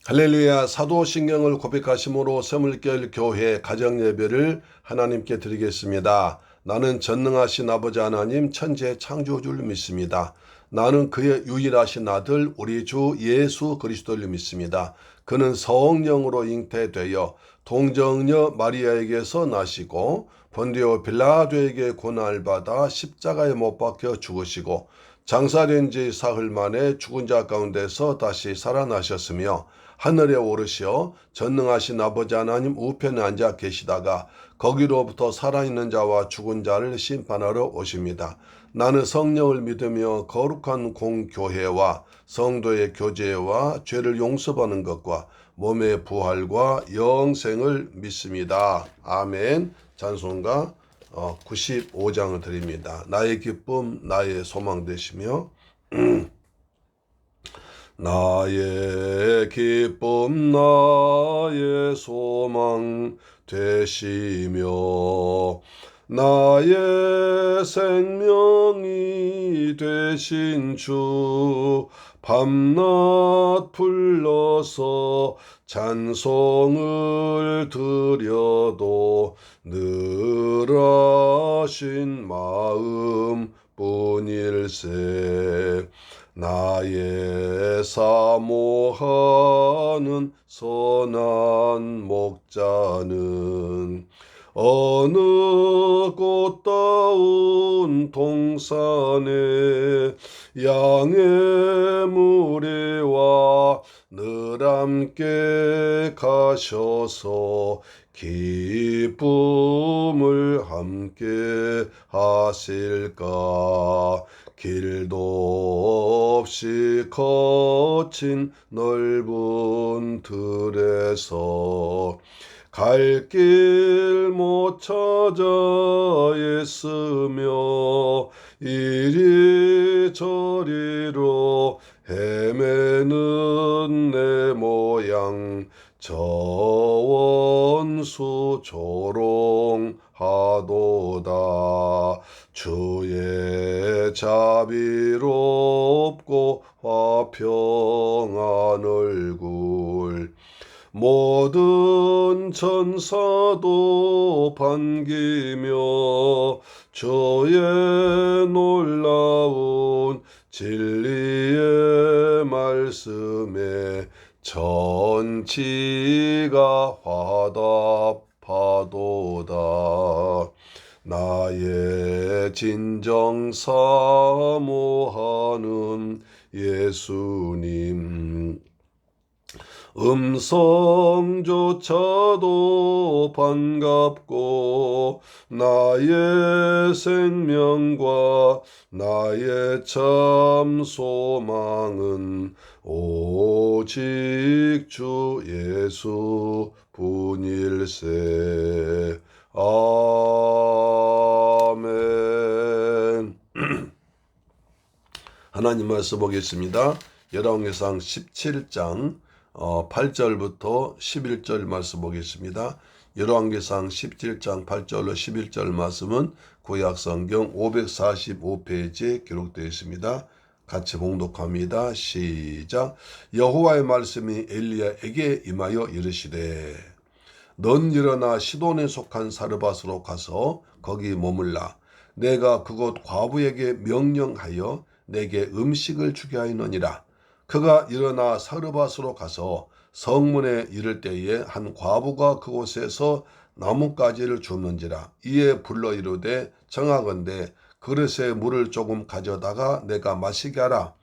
할렐루야. 사도신경을 고백하심으로 새물결 교회 가정예배를 하나님께 드리겠습니다. 나는 전능하신 아버지 하나님 천지의 창조주를 믿습니다. 나는 그의 유일하신 아들 우리 주 예수 그리스도를 믿습니다. 그는 성령으로 잉태되어 동정녀 마리아에게서 나시고 본디오 빌라도에게 고난을 받아 십자가에 못 박혀 죽으시고 장사된 지 사흘 만에 죽은 자 가운데서 다시 살아나셨으며 하늘에 오르시어 전능하신 아버지 하나님 우편에 앉아 계시다가 거기로부터 살아있는 자와 죽은 자를 심판하러 오십니다. 나는 성령을 믿으며 거룩한 공교회와 성도의 교제와 죄를 용서받는 것과 몸의 부활과 영생을 믿습니다. 아멘. 찬송가 95장을 드립니다. 나의 기쁨 나의 소망 되시며 나의 기쁨 나의 소망 되시며 나의 생명이 되신 주 밤낮 불러서 찬송을 드려도 늘 하신 마음 뿐일세. 나의 사모하는 선한 목자는 어느 꽃다운 동산에 양의 무리와 늘 함께 가셔서 기쁨을 함께 하실까. 길도 없이 거친 넓은 들에서 갈 길 못 찾아 애쓰며 이리저리로 헤매는 내 모양 저 원수 조롱하도다. 주의 자비롭고 화평한 얼굴 모든 천사도 반기며 주의 놀라운 진리의 말씀에 전치가 화답하도다. 나의 진정 사모하는 예수님 음성조차도 반갑고 나의 생명과 나의 참 소망은 오직 주 예수 뿐일세. 아멘. 하나님 말씀 보겠습니다. 열왕기상 17장 8절부터 11절 말씀 보겠습니다. 열왕기상 17장 8절로 11절 말씀은 구약성경 545페이지에 기록되어 있습니다. 같이 봉독합니다. 시작. 여호와의 말씀이 엘리야에게 임하여 이르시되 넌 일어나 시돈에 속한 사르밧으로 가서 거기 머물라. 내가 그곳 과부에게 명령하여 내게 음식을 주게 하였느니라. 그가 일어나 사르밧으로 가서 성문에 이를 때에 한 과부가 그곳에서 나뭇가지를 줍는지라. 이에 불러 이르되 청하건대 그릇에 물을 조금 가져다가 내가 마시게 하라.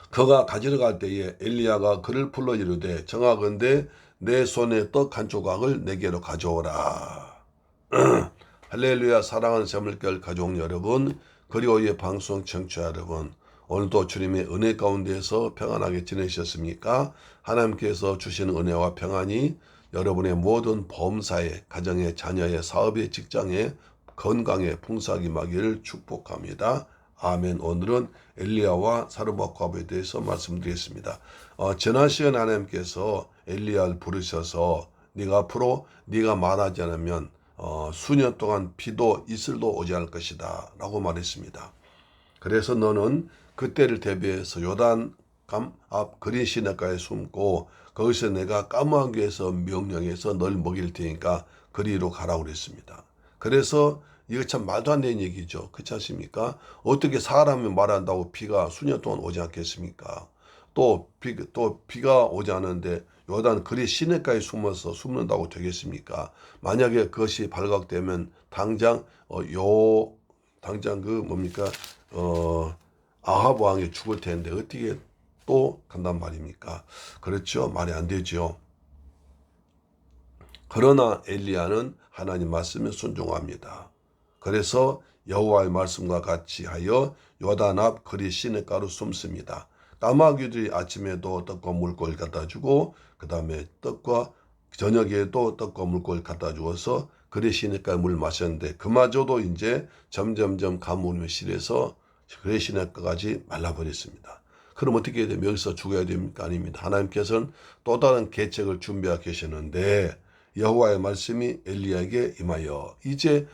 그가 가지러 갈 때에 엘리야가 그를 불러 이르되 청하건대 내 손에 떡 한 조각을 내게로 가져오라. 할렐루야. 사랑하는 새물결 가족 여러분, 그리고 이 방송 청취자 여러분, 오늘도 주님의 은혜 가운데서 평안하게 지내셨습니까? 하나님께서 주시는 은혜와 평안이 여러분의 모든 범사에, 가정에, 자녀의, 사업에, 직장에, 건강에 풍성하게 임하기를 축복합니다. 아멘. 오늘은 엘리야와 사르밧 과부에 대해서 말씀드리겠습니다. 지난 시간 하나님께서 엘리야를 부르셔서 네가 앞으로 네가 말하지 않으면 수년 동안 비도 이슬도 오지 않을 것이다 라고 말했습니다. 그래서 너는 그때를 대비해서 요단 앞 그린 시냇가에 숨고 거기서 내가 까마귀 에서 명령해서 널 먹일 테니까 그리로 가라고 그랬습니다. 그래서 이거 참 말도 안 되는 얘기죠. 그렇지 않습니까? 어떻게 사람이 말한다고 비가 수년 동안 오지 않겠습니까? 또 비가 오지 않는데 요단 그리 시냇가에 숨어서 숨는다고 되겠습니까? 만약에 그것이 발각되면 당장 당장 그 뭡니까 아합 왕이 죽을 텐데 어떻게 또 간단 말입니까? 그렇죠? 말이 안 되죠. 그러나 엘리야는 하나님 말씀에 순종합니다. 그래서 여호와의 말씀과 같이 하여 요단 앞 그리 시냇가로 숨습니다. 까마귀들이 아침에도 떡과 물고기를 갖다 주고 그 다음에 저녁에도 떡과 물고기를 갖다 주어서 그리 시냇가에 물 마셨는데 그마저도 이제 점점점 가뭄이 실해서 그리 시냇가까지 말라버렸습니다. 그럼 어떻게 해야 됩니까? 여기서 죽어야 됩니까? 아닙니다. 하나님께서는 또 다른 계책을 준비하고 계시는데 여호와의 말씀이 엘리야에게 임하여 이제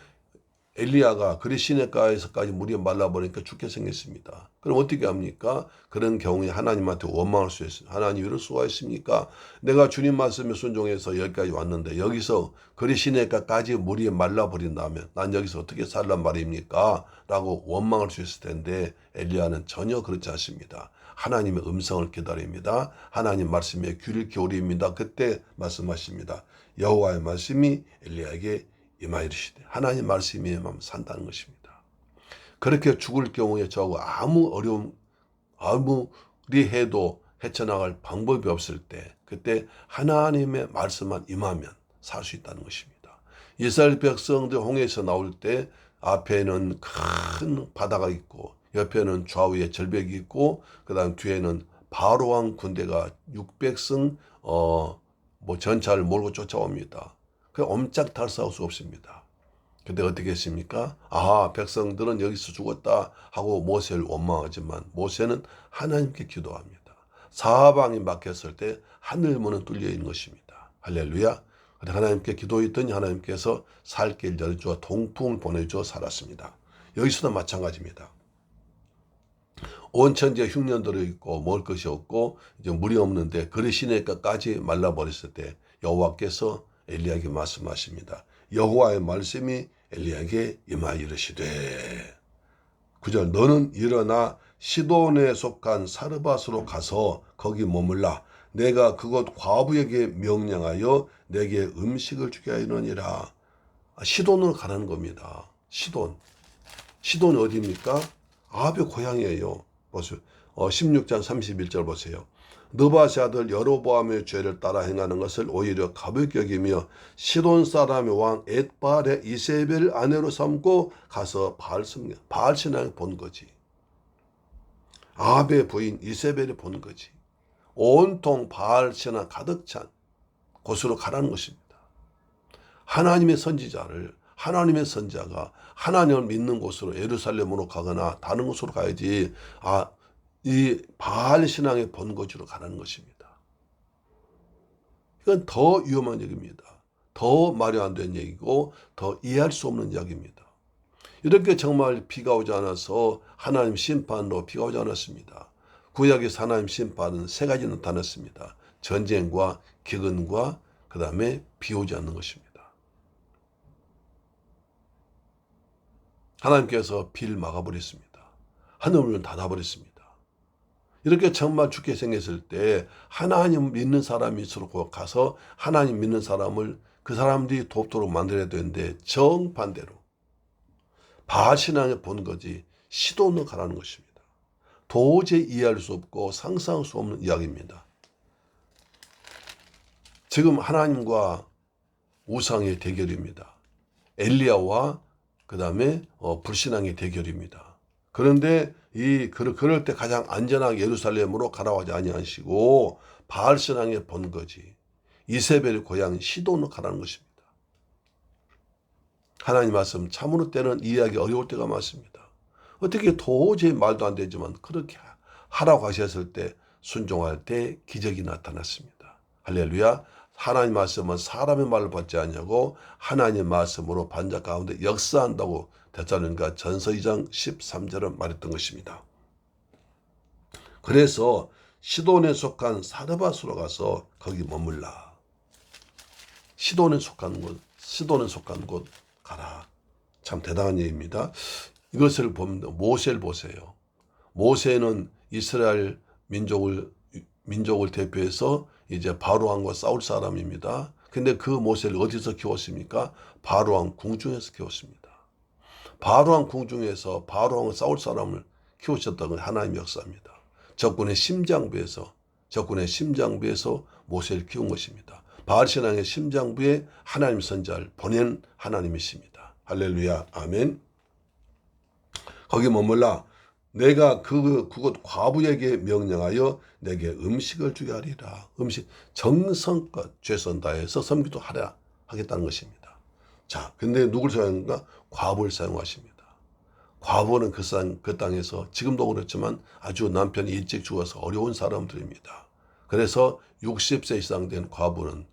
엘리야가 그리 시냇가에서까지 물이 말라버리니까 죽게 생겼습니다. 그럼 어떻게 합니까? 그런 경우에 하나님한테 원망할 수 있어요. 하나님 이럴 수가 있습니까? 내가 주님 말씀에 순종해서 여기까지 왔는데 여기서 그리 시냇가까지 물이 말라버린다면 난 여기서 어떻게 살란 말입니까? 라고 원망할 수 있을 텐데 엘리야는 전혀 그렇지 않습니다. 하나님의 음성을 기다립니다. 하나님 말씀에 귀를 기울입니다. 그때 말씀하십니다. 여호와의 말씀이 엘리야에게 임하이르시되 하나님 말씀이 임하면 산다는 것입니다. 그렇게 죽을 경우에 저하고 아무 어려움 아무리 해도 헤쳐나갈 방법이 없을 때 그때 하나님의 말씀만 임하면 살 수 있다는 것입니다. 이스라엘 백성들 홍해에서 나올 때 앞에는 큰 바다가 있고 옆에는 좌우에 절벽이 있고 그 다음 뒤에는 바로왕 군대가 600성 전차를 몰고 쫓아옵니다. 그 엄짝달싹할 수 없습니다. 근데 어떻게 했습니까? 백성들은 여기서 죽었다 하고 모세를 원망하지만 모세는 하나님께 기도합니다. 사방이 막혔을 때 하늘문은 뚫려 있는 것입니다. 할렐루야. 하나님께 기도했더니 하나님께서 살 길 열어주어 동풍을 보내주어 살았습니다. 여기서도 마찬가지입니다. 온 천지에 흉년들이 있고 먹을 것이 없고 이제 물이 없는데 그리 시냇가까지 말라버렸을 때 여호와께서 엘리야에게 말씀하십니다. 여호와의 말씀이 엘리야에게 임하여 이르시되 9절 너는 일어나 시돈에 속한 사르밧으로 가서 거기 머물라. 내가 그곳 과부에게 명령하여 내게 음식을 주게 하려니라. 시돈으로 가라는 겁니다. 시돈이 어디입니까? 아합의 고향이에요. 보세요. 16장 31절 보세요. 느바시 아들 여로보암의 죄를 따라 행하는 것을 오히려 가볍게 여기며 시돈 사람의 왕 엣발의 이세벨 아내로 삼고 가서 바알 신앙을 본 거지. 아합의 부인 이세벨이 본 거지. 온통 바알 신앙 가득 찬 곳으로 가라는 것입니다. 하나님의 선지자를 하나님의 선자가 하나님을 믿는 곳으로 예루살렘으로 가거나 다른 곳으로 가야지 이 바알 신앙의 본거지로 가라는 것입니다. 이건 더 위험한 얘기입니다. 더 말이 안 되는 얘기고 더 이해할 수 없는 이야기입니다. 이렇게 정말 비가 오지 않아서 하나님 심판으로 비가 오지 않았습니다. 구약에서 하나님 심판은 세 가지 나타났습니다. 전쟁과 기근과 그 다음에 비 오지 않는 것입니다. 하나님께서 비를 막아버렸습니다. 하늘을 닫아버렸습니다. 이렇게 정말 죽게 생겼을 때 하나님 믿는 사람이 서로 가서 하나님 믿는 사람을 그 사람들이 돕도록 만들어야 되는데 정반대로 바알 신앙에 본 거지 시돈으로 가라는 것입니다. 도저히 이해할 수 없고 상상할 수 없는 이야기입니다. 지금 하나님과 우상의 대결입니다. 엘리야와 그 다음에 불신앙의 대결입니다. 그런데 그럴 때 가장 안전하게 예루살렘으로 가라고 하지 아니하시고 바알 신앙의 본거지 이세벨의 고향 시돈으로 가라는 것입니다. 하나님 말씀 참으로 때는 이해하기 어려울 때가 많습니다. 어떻게 도저히 말도 안 되지만 그렇게 하라고 하셨을 때 순종할 때 기적이 나타났습니다. 할렐루야. 하나님 말씀은 사람의 말을 받지 않냐고 하나님의 말씀으로 반자 가운데 역사한다고 데살로니가 전서 2장 13절은 말했던 것입니다. 그래서 시돈에 속한 사르밧으로 가서 거기 머물라. 시돈에 속한 곳 가라. 참 대단한 얘기입니다. 이것을 보면 모세를 보세요. 모세는 이스라엘 민족을 대표해서 이제 바로왕과 싸울 사람입니다. 근데 그 모세를 어디서 키웠습니까? 바로왕 궁중에서 키웠습니다. 바로왕 궁중에서 바로왕을 싸울 사람을 키우셨던 건 하나님의 역사입니다. 적군의 심장부에서 모세를 키운 것입니다. 바알신앙의 심장부에 하나님 선자를 보낸 하나님이십니다. 할렐루야, 아멘. 거기 머물라. 내가 그곳 과부에게 명령하여 내게 음식을 주게 하리라. 음식 정성껏 최선 다해서 섬기도 하겠다는 것입니다. 자, 근데 누굴 사용한가? 과부를 사용하십니다. 과부는 그 땅에서 지금도 그렇지만 아주 남편이 일찍 죽어서 어려운 사람들입니다. 그래서 60세 이상 된 과부는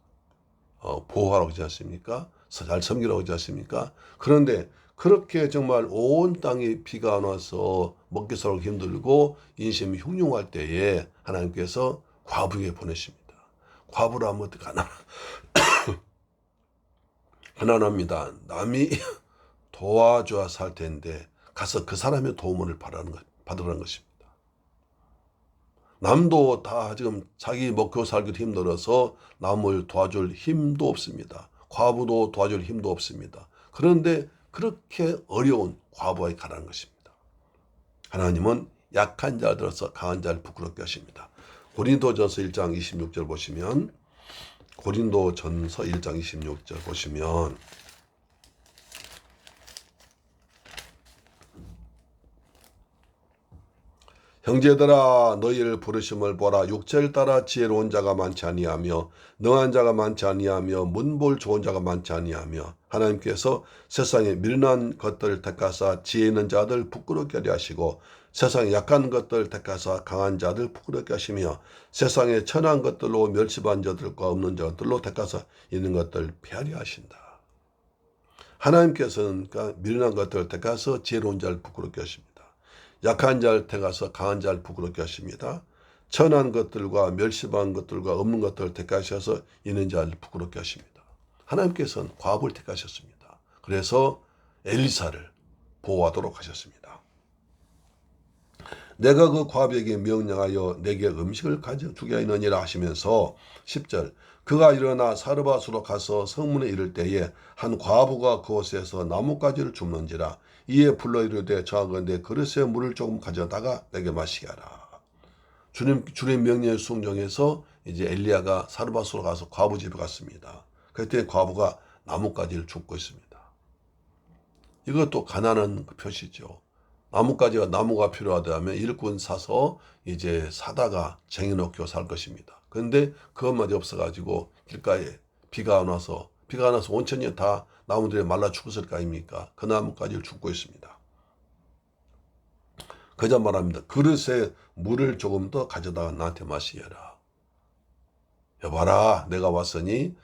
보호하라고 하지 않습니까? 잘 섬기라고 하지 않습니까? 그런데 그렇게 정말 온 땅에 비가 안 와서 먹기 살기 힘들고 인심이 흉흉할 때에 하나님께서 과부에게 보내십니다. 과부라 하면 가난합니다. 남이 도와줘야 살 텐데 가서 그 사람의 도움을 받으라는 것입니다. 남도 다 지금 자기 먹고 살기도 힘들어서 남을 도와줄 힘도 없습니다. 과부도 도와줄 힘도 없습니다. 그런데 그렇게 어려운 과부에게 가라는 것입니다. 하나님은 약한 자를 들어서 강한 자를 부끄럽게 하십니다. 고린도전서 1장 26절 보시면 고린도전서 1장 26절 보시면 형제들아 너희를 부르심을 보라. 육체를 따라 지혜로운 자가 많지 아니하며 능한 자가 많지 아니하며 문볼 좋은 자가 많지 아니하며 하나님께서 세상에 미련한 것들을 택하사 지혜 있는 자들 부끄럽게 하려 하시고 세상에 약한 것들을 택하사 강한 자들 부끄럽게 하시며 세상에 천한 것들로 멸시받은 자들과 없는 자들로 택하사 있는 것들을 폐하려 하신다. 하나님께서는 그러니까 미련한 것들을 택하서 지혜로운 자를 부끄럽게 하십니다. 약한 자를 택하서 강한 자를 부끄럽게 하십니다. 천한 것들과 멸시받은 것들과 없는 것들을 택하셔서 있는 자를 부끄럽게 하십니다. 하나님께서는 과부를 택하셨습니다. 그래서 엘리사를 보호하도록 하셨습니다. 내가 그 과부에게 명령하여 내게 음식을 가져주게 하느니라 하시면서 10절 그가 일어나 사르밧으로 가서 성문에 이를 때에 한 과부가 그곳에서 나뭇가지를 줍는지라 이에 불러 이르되 저하건대 그릇에 물을 조금 가져다가 내게 마시게 하라. 주님 명령에 순종해서 이제 엘리야가 사르밧으로 가서 과부 집에 갔습니다. 그때 과부가 나뭇가지를 줍고 있습니다. 이것도 가난한 표시죠. 나무가 필요하다면 일꾼 사서 이제 사다가 쟁여놓고 살 것입니다. 그런데 그것마저 없어가지고 길가에 비가 안 와서 온천이 다 나무들이 말라 죽었을 거 아닙니까? 그 나무까지를 줍고 있습니다. 그자 말합니다. 그릇에 물을 조금 더 가져다가 나한테 마시게 해라. 여봐라 내가 왔으니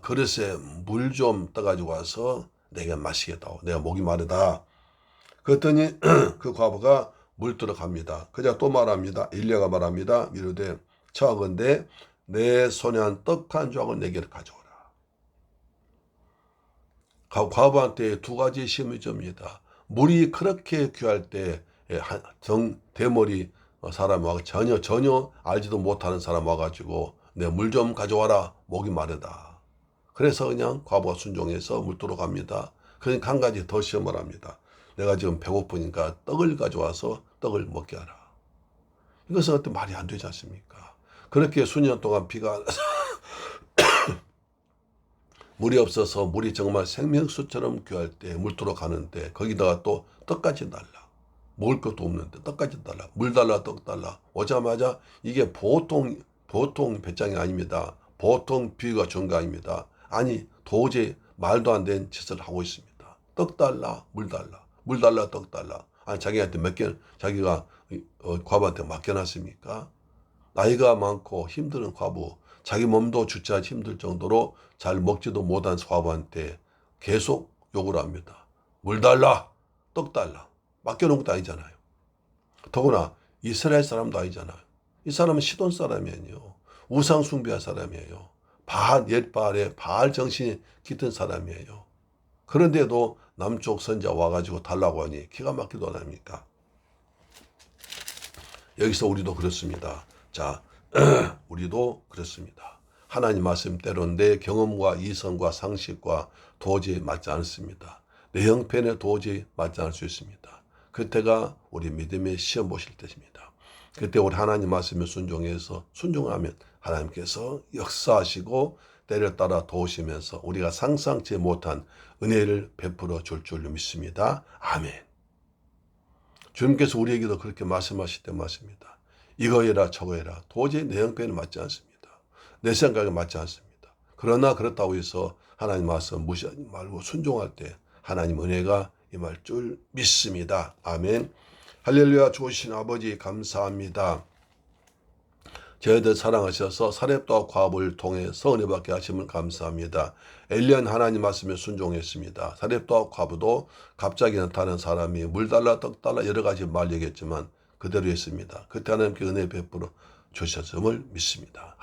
그릇에 물 좀 떠가지고 와서 내가 마시겠다고. 내가 목이 마르다. 그랬더니 그 과부가 물 뜨러 갑니다. 그자 또 말합니다. 엘리야가 말합니다. 이르되 청하건대 내 손에 한 떡 한 조각을 내게 가져오라. 과부한테 두 가지 시험이 줍니다. 물이 그렇게 귀할 때 대머리 사람 와서 전혀 알지도 못하는 사람 와가지고 내 물 좀 가져와라. 목이 마르다. 그래서 그냥 과부가 순종해서 물 뜨러 갑니다. 그러니까 한 가지 더 시험을 합니다. 내가 지금 배고프니까 떡을 가져와서 떡을 먹게 하라. 이것은 어떤 말이 안 되지 않습니까? 그렇게 수년 동안 비가 물이 없어서 물이 정말 생명수처럼 귀할 때 물도로 가는데 거기다가 또 떡까지 달라. 먹을 것도 없는데 떡까지 달라. 물 달라 떡 달라. 오자마자 이게 보통 배짱이 아닙니다. 보통 비유가 좋은 거 아닙니다. 아니 도저히 말도 안 되는 짓을 하고 있습니다. 떡 달라 물 달라. 물 달라 떡 달라. 아니 자기한테 자기가 과부한테 맡겨놨습니까? 나이가 많고 힘든 과부, 자기 몸도 주체하기 힘들 정도로 잘 먹지도 못한 과부한테 계속 욕을 합니다. 물 달라 떡 달라. 맡겨놓은 것도 아니잖아요. 더구나 이스라엘 사람도 아니잖아요. 이 사람은 시돈 사람이에요. 우상 숭배한 사람이에요. 옛바알에 바알 정신이 깃든 사람이에요. 그런데도 남쪽 선자 와가지고 달라고 하니 기가 막히도 안 합니까? 여기서 우리도 그렇습니다. 자, 우리도 그렇습니다. 하나님 말씀대로 내 경험과 이성과 상식과 도저히 맞지 않습니다. 내 형편에 도저히 맞지 않을 수 있습니다. 그때가 우리 믿음의 시험 보실 때입니다. 그때 우리 하나님 말씀에 순종하면 하나님께서 역사하시고 때를 따라 도우시면서 우리가 상상치 못한 은혜를 베풀어 줄 줄로 믿습니다. 아멘. 주님께서 우리에게도 그렇게 말씀하실 때 맞습니다. 이거 해라 저거 해라. 도저히 내 형편에 맞지 않습니다. 내 생각에 맞지 않습니다. 그러나 그렇다고 해서 하나님 말씀 무시하지 말고 순종할 때 하나님 은혜가 임할 줄 믿습니다. 아멘. 할렐루야. 좋으신 아버지 감사합니다. 저희들 사랑하셔서 사렙과 과부를 통해서 은혜 받게 하심을 감사합니다. 엘리야는 하나님 말씀에 순종했습니다. 사렙과 과부도 갑자기 나타난 사람이 물 달라 떡 달라 여러 가지 말 얘기했지만 그대로 했습니다. 그때 하나님께 은혜 베풀어 주셨음을 믿습니다.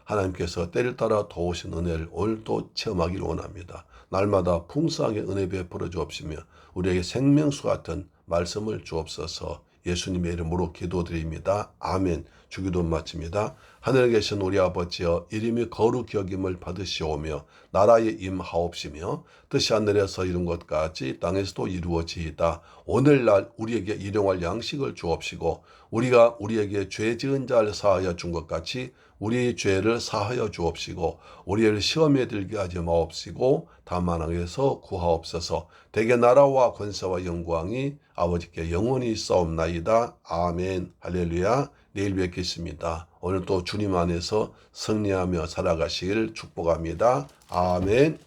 하나님께서 때를 따라 도우신 은혜를 오늘도 체험하기를 원합니다. 날마다 풍성하게 은혜 베풀어 주옵시며 우리에게 생명수 같은 말씀을 주옵소서. 예수님의 이름으로 기도드립니다. 아멘. 주기도 마칩니다. 하늘에 계신 우리 아버지여 이름이 거룩히 여김을 받으시오며 나라에 임하옵시며 뜻이 하늘에서 이룬 것 같이 땅에서도 이루어지이다. 오늘날 우리에게 일용할 양식을 주옵시고 우리가 우리에게 죄 지은 자를 사하여 준 것 같이 우리의 죄를 사하여 주옵시고 우리를 시험에 들게 하지 마옵시고 다만 악에서 구하옵소서. 대개 나라와 권세와 영광이 아버지께 영원히 있사옵나이다. 아멘. 할렐루야. 내일 뵙겠습니다. 오늘도 주님 안에서 승리하며 살아가시기를 축복합니다. 아멘.